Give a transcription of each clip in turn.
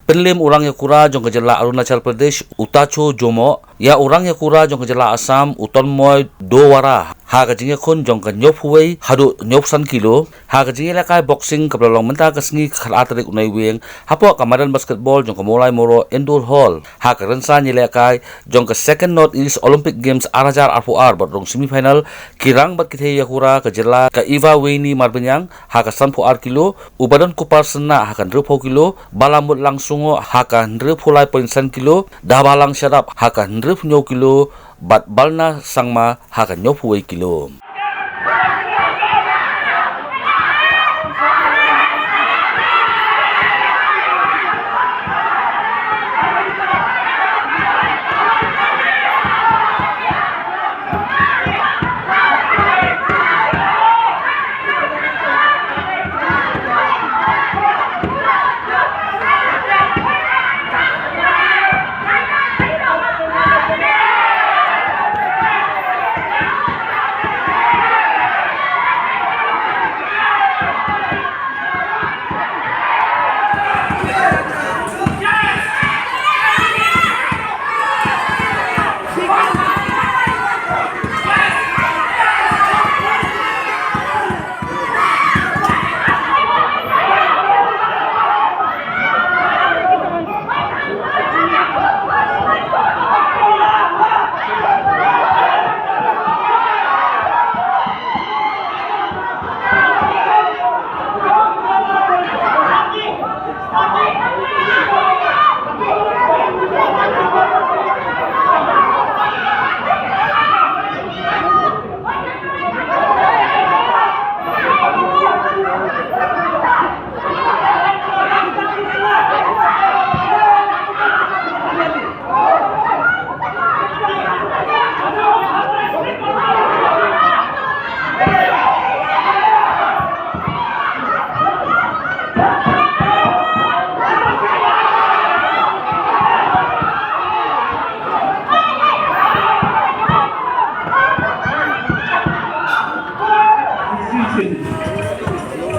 Penlim orang Yakura jong kejala Arunachal Pradesh Utacho Jomo ya orang Yakura jong kejala Assam Utonmoy Dowara ha kajinge khun jong ka nyop huwei hadu nyop san kilo ha kajinge lakai boxing kablong menta kasngi khalatrik unai weng hapo kamadan basketball jong ka molai moro indoor hall ha karensa ni lakai jong ka second North East Olympic Games arajar RFR bodrong semifinal kirang bat kithe Yakura kejala ka Iva Weini marbenyang ha ka sanpo kilo ubadan kupar sena ha kan 2 kilo balamut langsung haka 100 kilo dabalang syarap haka 100 kilo bat balna sangma haka 90 kilo.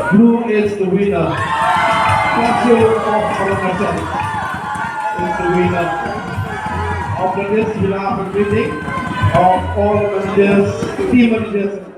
Who is the winner? Statue of Arunachal is the winner of the list. We'll have a meeting of all managers, team managers.